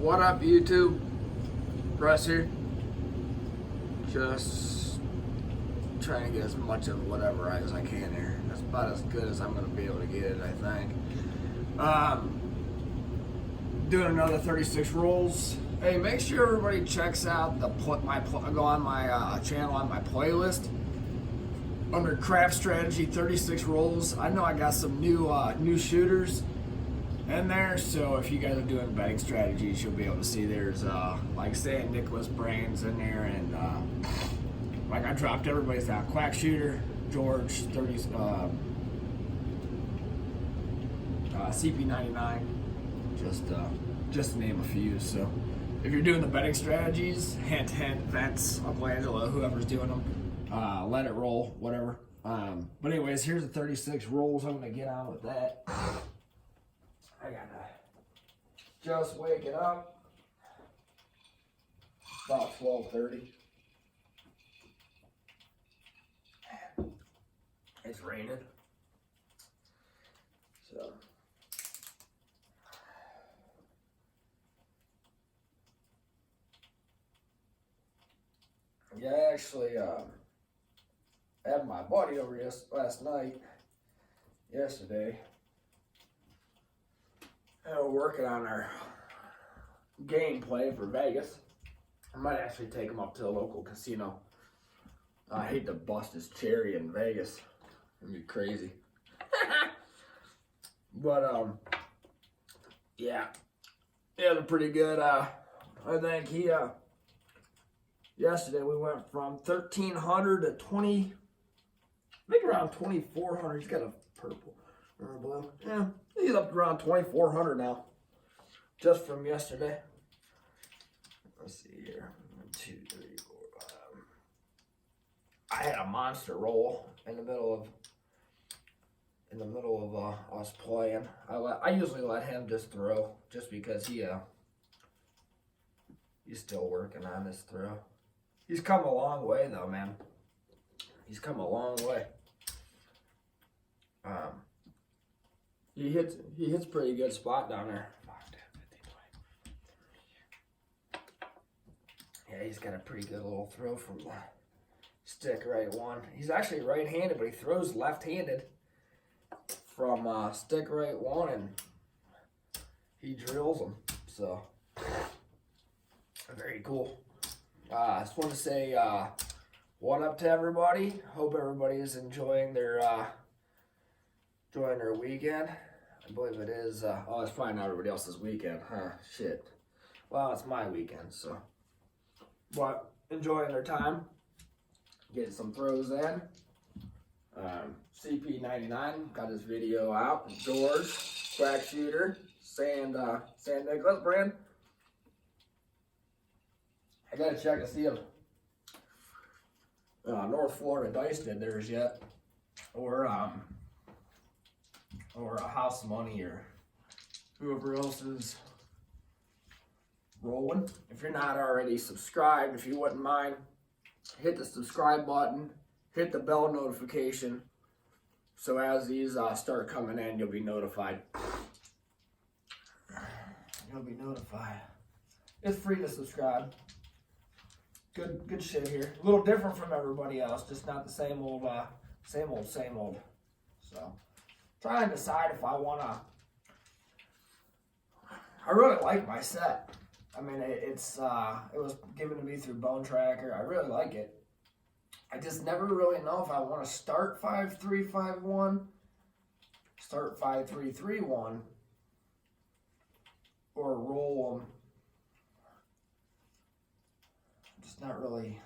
What up, YouTube? Russ here. Just trying to get as much of whatever as I can here. That's about as good as I'm going to be able to get it, I think. Doing another 36 rolls. Hey, make sure everybody checks out go on my channel on my playlist under craft strategy 36 rolls. I know I got some new shooters in there, so if you guys are doing betting strategies, you'll be able to see there's like St. Nicholas brands in there, and like I dropped everybody's Quack Shooter, George 30, CP99, just to name a few. So if you're doing the betting strategies, hint hint, Vince, Uncle Angela, whoever's doing them, let it roll, whatever. But anyways, here's the 36 rolls. I'm gonna get on with that. I gotta just wake it up. About 12:30. It's raining. So yeah, I actually had my buddy over yesterday. And we're working on our gameplay for Vegas. I might actually take him up to a local casino. I hate to bust his cherry in Vegas. It'd be crazy. But yeah, they're pretty good. I think yesterday we went from 1,300 to 20, maybe around 2,400. He's got a purple or a blue. Yeah, he's up to around 2,400 now, just from yesterday. Let's see here. 1, 2, 3, 4, 5. I had a monster roll in the middle of us playing. I usually let him just throw, just because he's still working on his throw. He's come a long way though, man. He's come a long way. He hits pretty good spot down there. 5, 10, 15, 20. Yeah, he's got a pretty good little throw from the stick right one. He's actually right-handed, but he throws left-handed from stick right one, and he drills them. So very cool. I just want to say what up to everybody. Hope everybody is enjoying their weekend. I believe it is. Oh, it's probably not everybody else's weekend, huh? Shit. Well, it's my weekend, so. But enjoying their time, getting some throws in. CP99 got his video out. George, Quack Shooter, St. Nicholas brand. I gotta check to see if North Florida Dice did theirs yet, or House Money, or whoever else is rolling. If you're not already subscribed, if you wouldn't mind, hit the subscribe button, hit the bell notification, so as these start coming in, you'll be notified. You'll be notified. It's free to subscribe. Good shit here. A little different from everybody else, just not the same old. So, trying to decide if I wanna. I really like my set. I mean, it was given to me through Bone Tracker. I really like it. I just never really know if I want to start 5-3-5-1, start 5-3-3-1, or roll them. Just not really.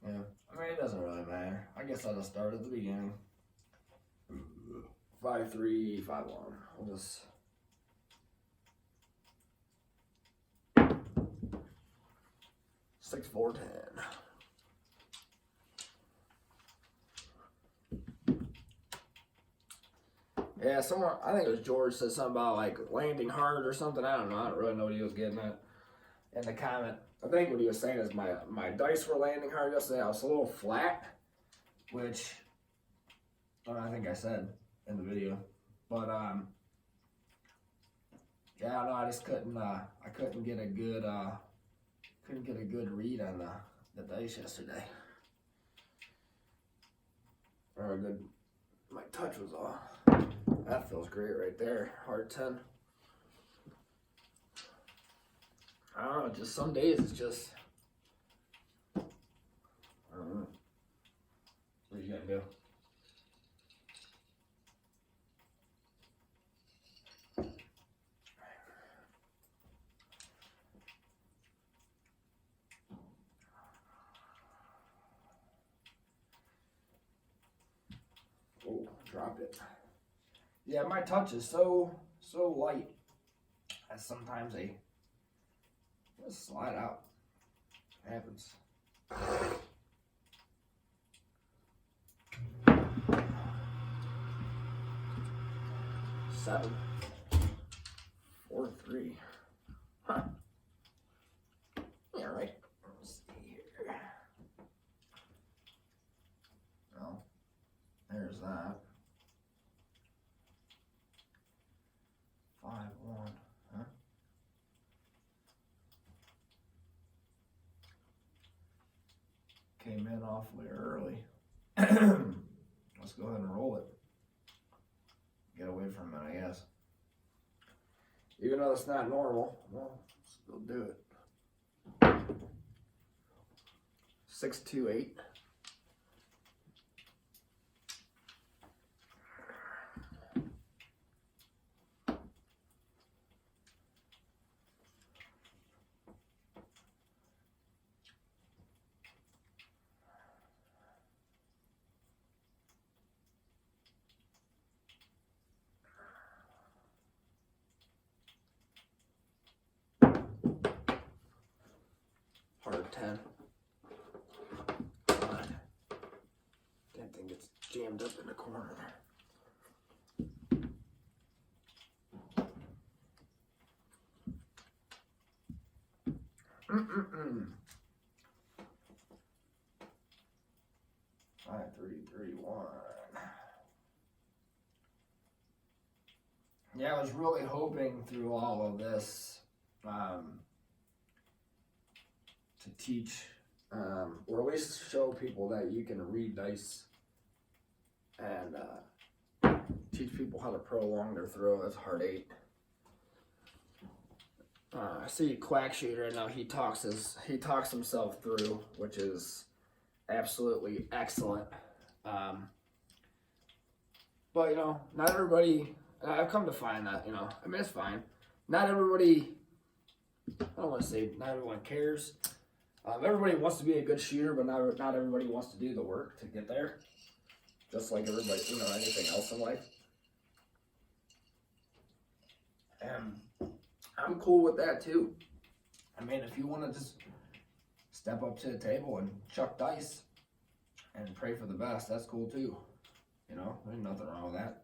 Yeah, I mean, it doesn't really matter. I guess I'll just start at the beginning. 5-3-5-1. I'll just. Six, 4, 10. Yeah, someone, I think it was George, said something about like landing hard or something. I don't know. I don't really know what he was getting at in the comment. I think what he was saying is my dice were landing hard yesterday. I was a little flat, which I think I said in the video. But Yeah, no, I just couldn't. I couldn't get a good read on the dice yesterday, or a good. My touch was off. That feels great right there. Hard 10. I don't know. Just some days it's just. I don't know. What are you gonna do? Oh, dropped it. Yeah, my touch is so light that sometimes they just slide out. It happens. 7, 4, 3. Huh. Yeah, right. Let's see here. Well, there's that. 5, 1. Huh? Came in awfully early. Let's go ahead and roll it. Get away from it, I guess. Even though it's not normal, well, still do it. 6, 2, 8. Hard 10. God. That thing gets jammed up in the corner there. Mm-mm-mm. 5, 3, 3, 1. Yeah, I was really hoping through all of this to teach, or at least show people that you can read dice and teach people how to prolong their throw. That's hard 8. I see Quack Shooter right now. He talks himself through, which is absolutely excellent. But not everybody. I've come to find that I mean, it's fine. Not everybody. I don't want to say not everyone cares. Everybody wants to be a good shooter, but not everybody wants to do the work to get there. Just like everybody, anything else in life. And I'm cool with that too. I mean, if you want to just step up to the table and chuck dice and pray for the best, that's cool too. There's nothing wrong with that.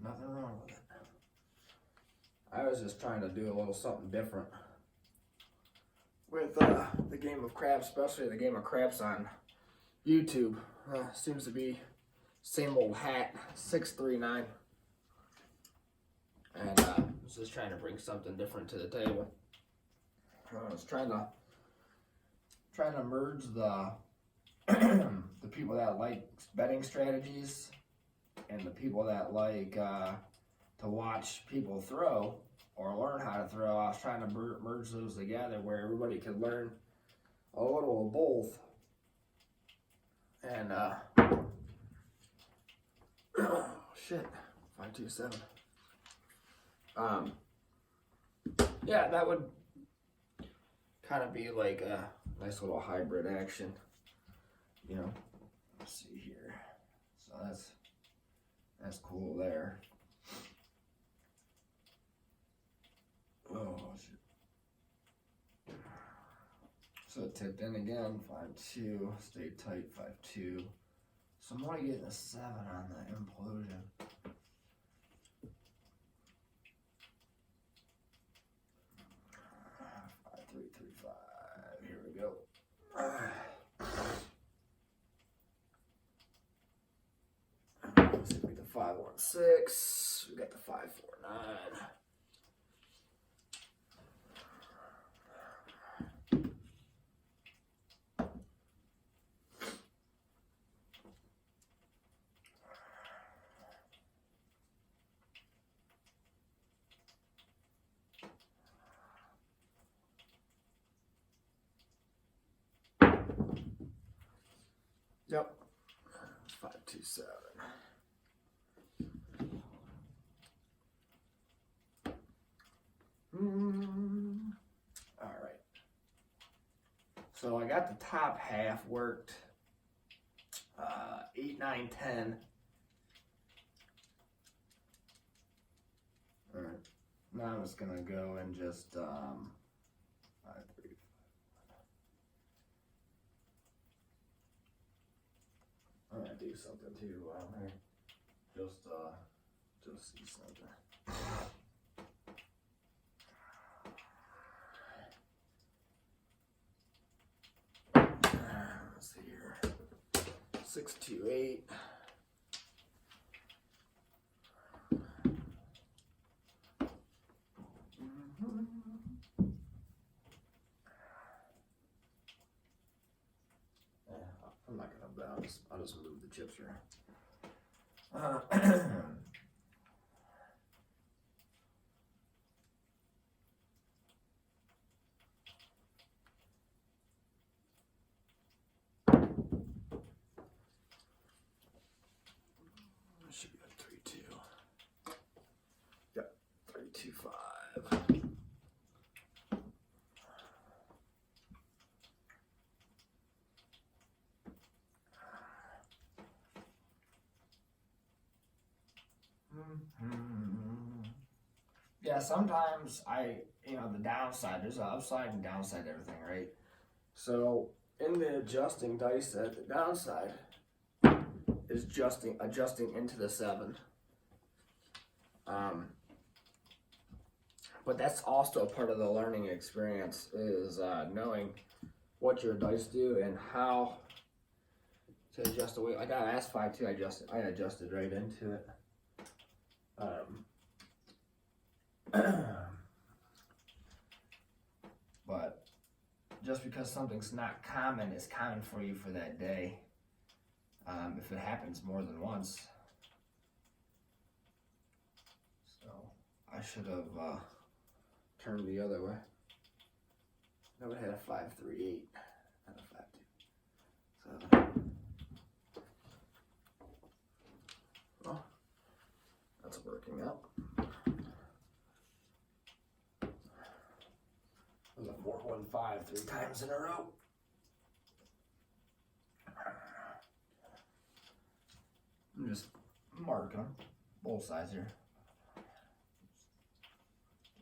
Nothing wrong with it. I was just trying to do a little something different with the game of craps, especially the game of craps on YouTube. Seems to be same old hat, 639. And I was just trying to bring something different to the table. I was trying to merge the the people that like betting strategies and the people that like to watch people throw or learn how to throw. I was trying to merge those together where everybody could learn a little of both. And oh shit, 527. Yeah, that would kind of be like a nice little hybrid action, Let's see here. So that's cool there. Oh shit. So it tipped in again, 5-2, stayed tight, 5-2. So I'm only getting a 7 on the implosion. 5, 3, 3, 5. Here we go. Let's see if we get the 5-1. 616. We got the 549. Yep. 527. All right. So I got the top half worked. 8, 9, 10. All right. Now I'm just gonna go and just 5, 3. I'm gonna do something too while I'm here. Just see something. Let's see here. 6, 2, 8. I'm not gonna bet. I'll just move the chips here. Should be like 3, 2. Yep, 3, 2, 5. Yeah, sometimes the downside, there's an upside and downside to everything, right? So in the adjusting dice set, the downside is adjusting into the 7. But that's also a part of the learning experience, is knowing what your dice do and how to adjust the weight. Like I asked 5-2, I adjusted right into it. But just because something's not common is common for you for that day. If it happens more than once. So I should have turned the other way. I would have had a 5, 3, 8, not a 5, 2, 7. Well, that's working out. It was a 4, 1, 5 3 times in a row. I'm just marking them, both sides here.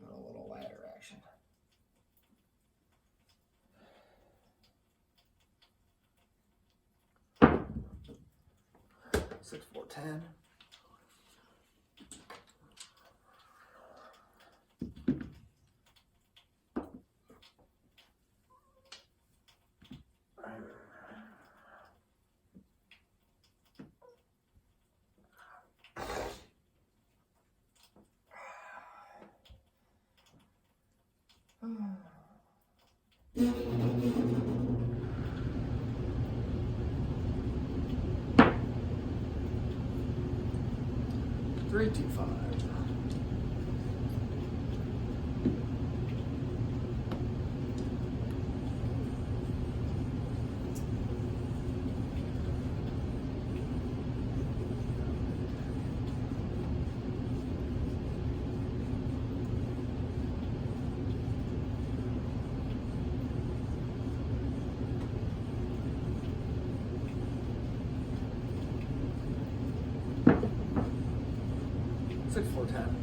Doing a little ladder action. Six, 4, 10. Three, 2, 5. Six, 4, 10.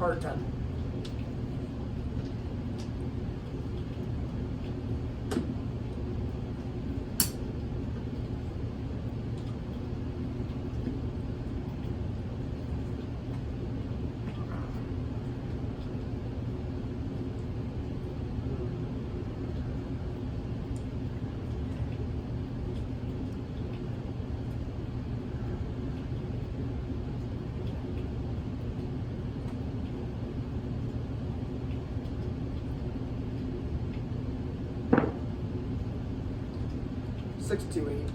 Hard 10. Six, two, eight.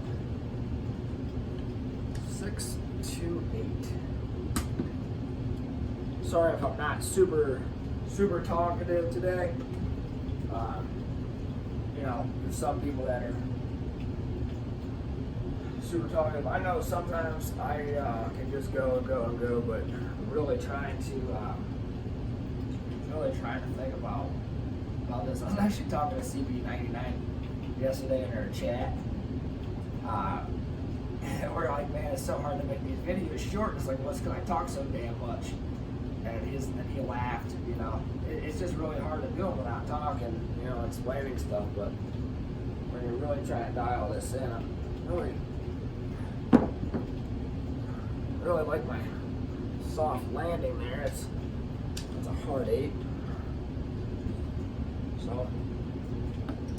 6, 2, 8. Sorry if I'm not super talkative today. You know, there's some people that are super talkative. I know sometimes I can just go, but I'm really trying to think about this. I was actually talking to CB99 yesterday in our chat. We're like, man, it's so hard to make these videos short. It's like, what's I talk so damn much? And he laughed. You know, it's just really hard to do them without talking. You know, explaining stuff. But when you're really trying to dial this in, I'm really like my soft landing there. It's a hard 8. So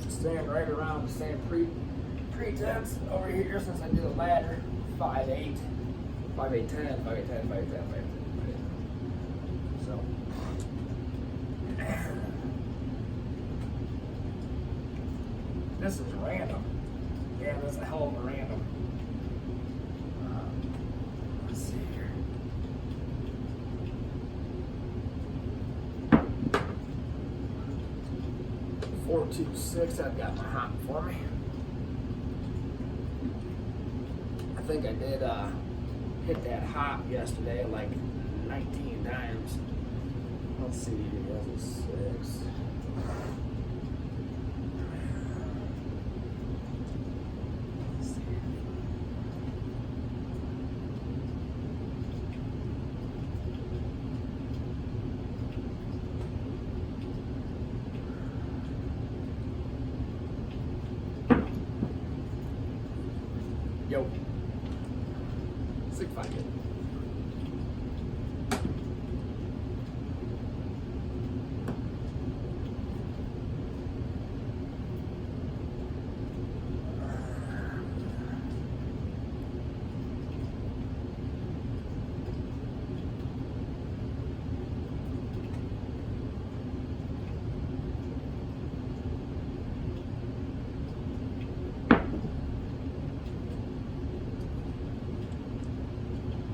staying right around the same pretense over here since I did a ladder. 5, 8, 5, 8, 10, 5, 8, 10, 5, 8, 10, 5, 8, 10. So this is random. Yeah, that's a hell of a random. Let's see here. 426. I've got my hop for me. I think I did hit that hop yesterday like 19 times. Let's see, that's a 6. Let's see. Yo. 6, 5, 8.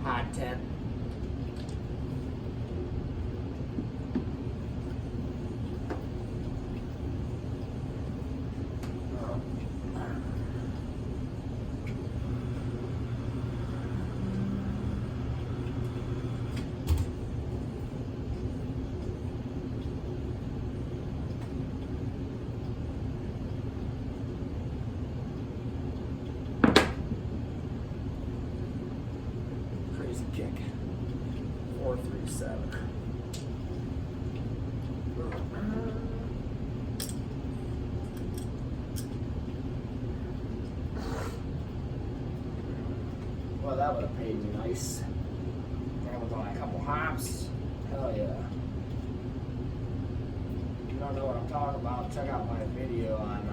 Hot 10. Crazy kick. 4, 3, 7. Well, that would have paid me nice. That was on a couple hops. Hell yeah. If you don't know what I'm talking about, check out my video on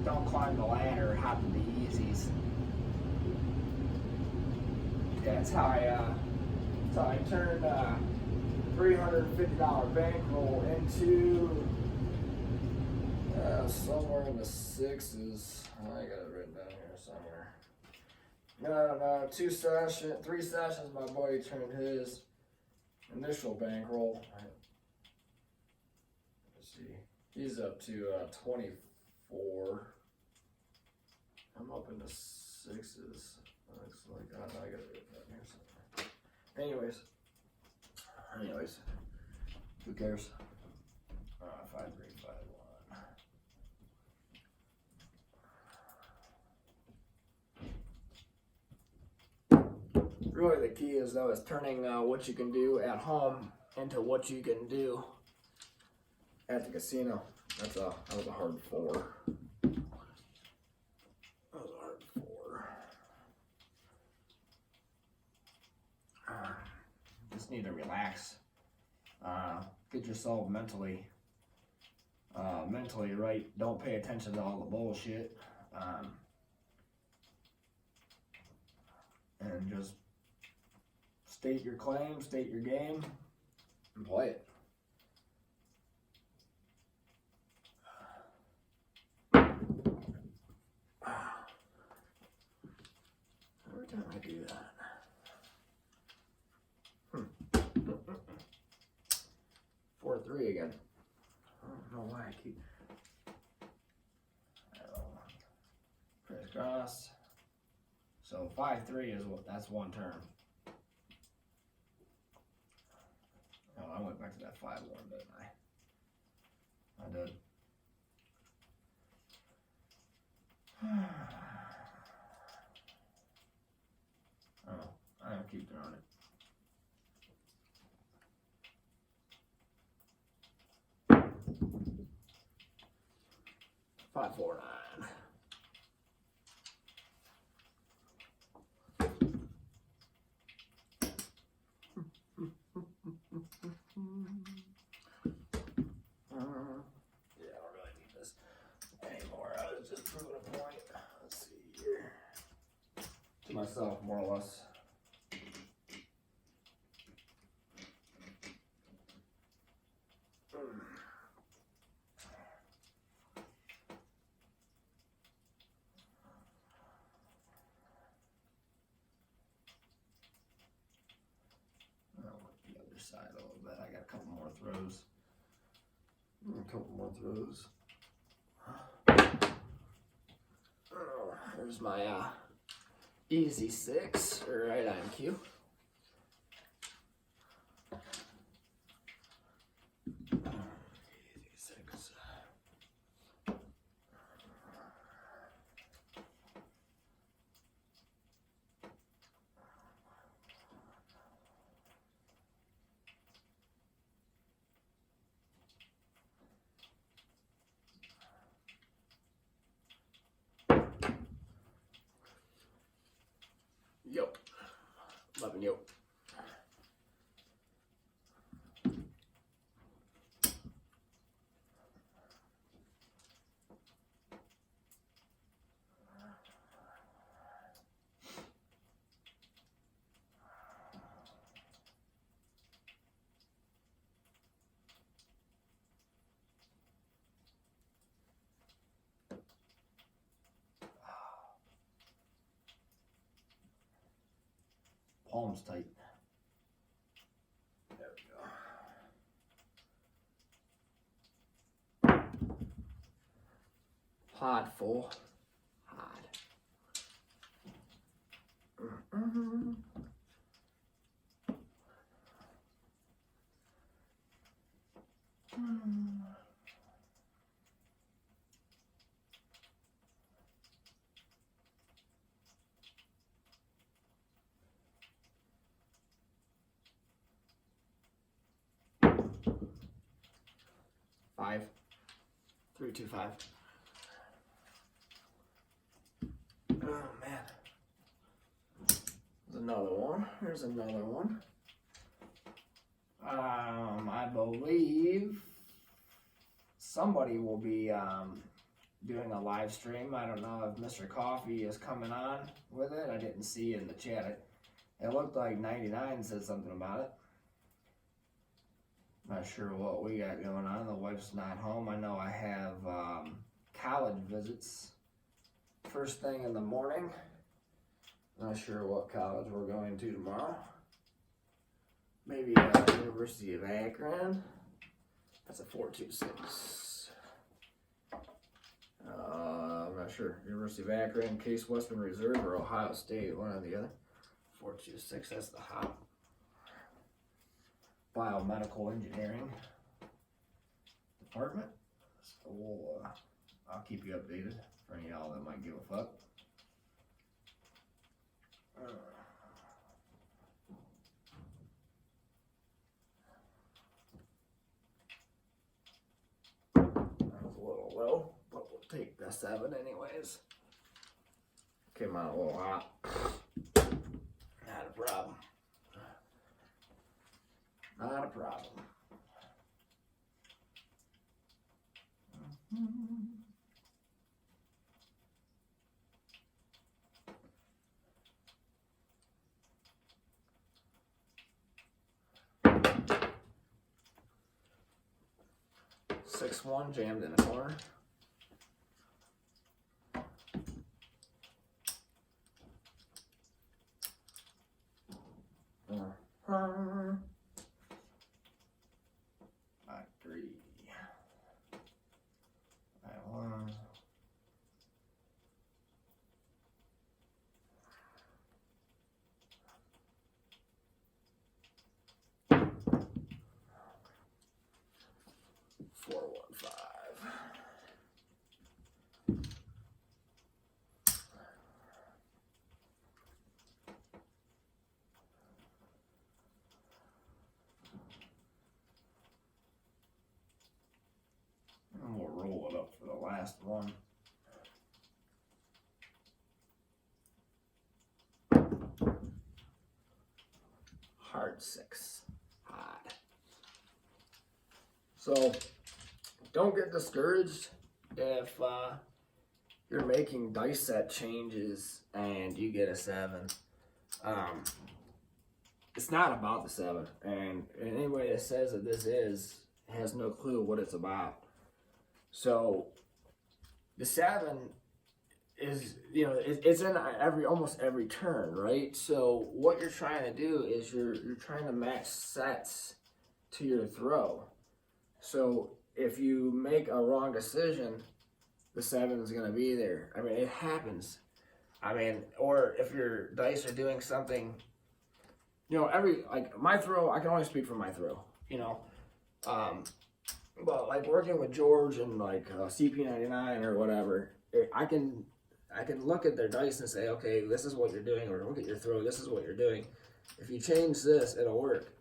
don't climb the ladder, hop the easies. Yeah, that's how I turned $350 bankroll into somewhere in the 6s. I got it written down here somewhere. No, 3 sessions. My buddy turned his initial bankroll. Let's see, he's up to 24. I'm up in the 6s. Looks like I got it written down here somewhere. Anyways, who cares? 5, 3, 5, 1. Really, the key is though is turning what you can do at home into what you can do at the casino. That was a hard 4. That was a hard 4. Just need to relax. Get yourself mentally right. Don't pay attention to all the bullshit. And just state your claim, state your game, and play it. Every time I do that. 4-3 again. I don't know why I keep. Crisscross. So 5-3 is that's one turn. Oh, I went back to that 5-1, didn't I? I did. Oh, I don't keep throwing it. 5-4-9. Yeah, I don't really need this anymore. I was just proving a point. Let's see here. To myself, more or less. Side a little bit. I got a couple more throws. Oh, there's my easy 6 right on cue. Easy 6. Yep. 11 yep. Palms tight. There we go. Pod full. Pod. Five. 3-2-5. Oh man. There's another one. Here's another one. I believe somebody will be doing a live stream. I don't know if Mr. Coffee is coming on with it. I didn't see in the chat. It looked like 99 said something about it. Not sure what we got going on. The wife's not home. I know I have college visits first thing in the morning. Not sure what college we're going to tomorrow. Maybe University of Akron. That's a 426. I'm not sure. University of Akron, Case Western Reserve, or Ohio State, one or the other. 426, that's the hop. Biomedical Engineering Department. So I'll keep you updated for any of y'all that might give a fuck. a 7 anyways. Came out a little hot. Not a problem. Not a problem. Six one jammed in a corner. And we'll roll it up for the last one. Hard 6. Hot. So don't get discouraged if you're making dice set changes and you get a 7. It's not about the 7, and anybody that says that this has no clue what it's about. So the 7 is, it's in almost every turn, right? So what you're trying to do is you're trying to match sets to your throw. So if you make a wrong decision, the 7 is going to be there. I mean, it happens. I mean, or if your dice are doing something, my throw, I can only speak for my throw, but like working with George and like CP99 or whatever, I can look at their dice and say, okay, this is what you're doing, or look at your throw, this is what you're doing. If you change this, it'll work.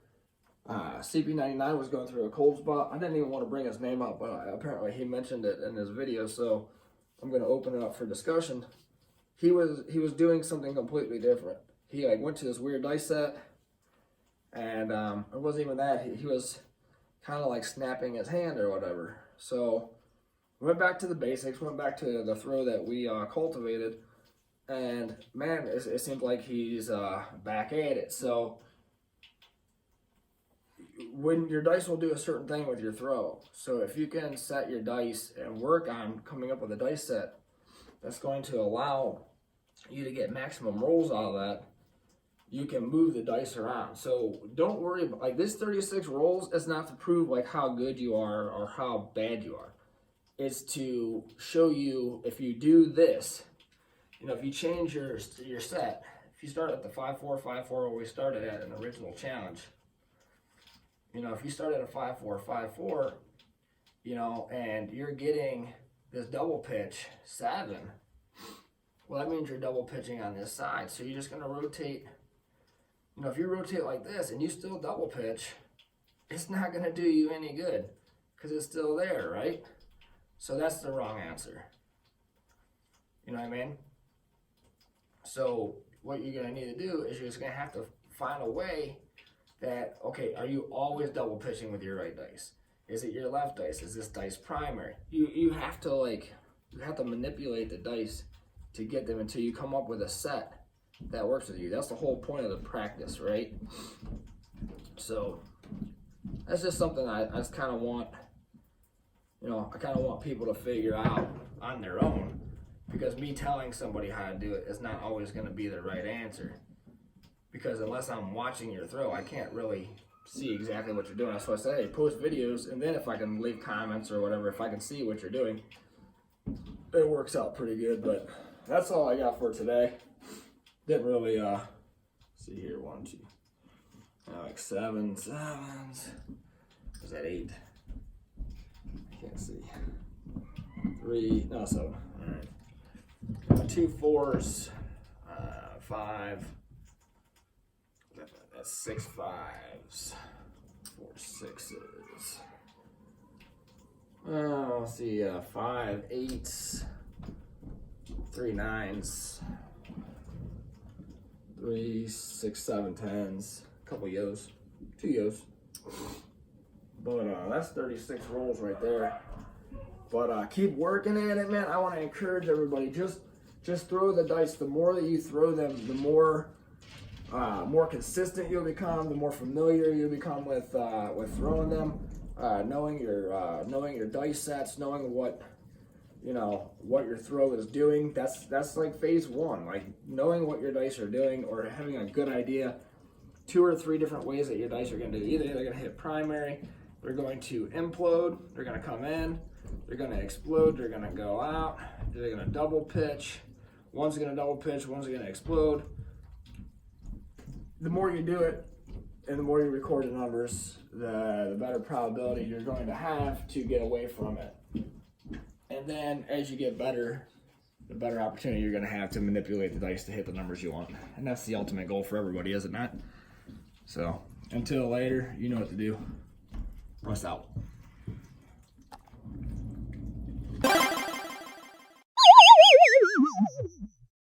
CP99 was going through a cold spot. I didn't even want to bring his name up, but apparently he mentioned it in his video, so I'm going to open it up for discussion. He was doing something completely different. He went to this weird dice set, and it wasn't even that. He was kind of like snapping his hand or whatever. So went back to the basics, went back to the throw that we cultivated, and man, it seems like he's back at it. So when your dice will do a certain thing with your throw. So if you can set your dice and work on coming up with a dice set that's going to allow you to get maximum rolls out of that, you can move the dice around. So don't worry about, like, this 36 rolls is not to prove like how good you are or how bad you are. It's to show you, if you do this, if you change your set, if you start at the 5-4, 5-4 where we started at an original challenge, if you start at a 5-4, 5-4, and you're getting this double pitch 7, well, that means you're double pitching on this side. So you're just going to rotate. If you rotate like this and you still double pitch, it's not going to do you any good because it's still there, right? So that's the wrong answer. You know what I mean? So what you're going to need to do is you're just going to have to find a way that, okay, are you always double pitching with your right dice? Is it your left dice? Is this dice primary? You have to manipulate the dice to get them until you come up with a set that works with you. That's the whole point of the practice, right? So that's just something I just kind of want, I kind of want people to figure out on their own, because me telling somebody how to do it is not always going to be the right answer. Because unless I'm watching your throw, I can't really see exactly what you're doing. That's why I say, hey, post videos, and then if I can leave comments or whatever, if I can see what you're doing, it works out pretty good. But that's all I got for today. Didn't really, see here, 1, 2, like 7s. Was that 8? I can't see. 3, no, 7. All right. 2 4s, 5. That's 6 5s, 4 6s. Let's see, 5 8s, 3 9s, 3, 6, 7 10s, a couple yos, 2 yos. But that's 36 rolls right there. But keep working at it, man. I want to encourage everybody, just throw the dice. The more that you throw them, the more consistent you'll become, the more familiar you'll become with throwing them, knowing your dice sets, knowing what your throw is doing. That's like phase one, like knowing what your dice are doing, or having a good idea 2 or 3 different ways that your dice are going to do. Either they're going to hit primary, they're going to implode, they're going to come in, they're going to explode, they're going to go out, they're going to double pitch. One's going to double pitch, one's going to explode. The more you do it and the more you record the numbers, the better probability you're going to have to get away from it. And then as you get better, the better opportunity you're going to have to manipulate the dice to hit the numbers you want. And that's the ultimate goal for everybody, is it not? So until later, you know what to do. Peace out.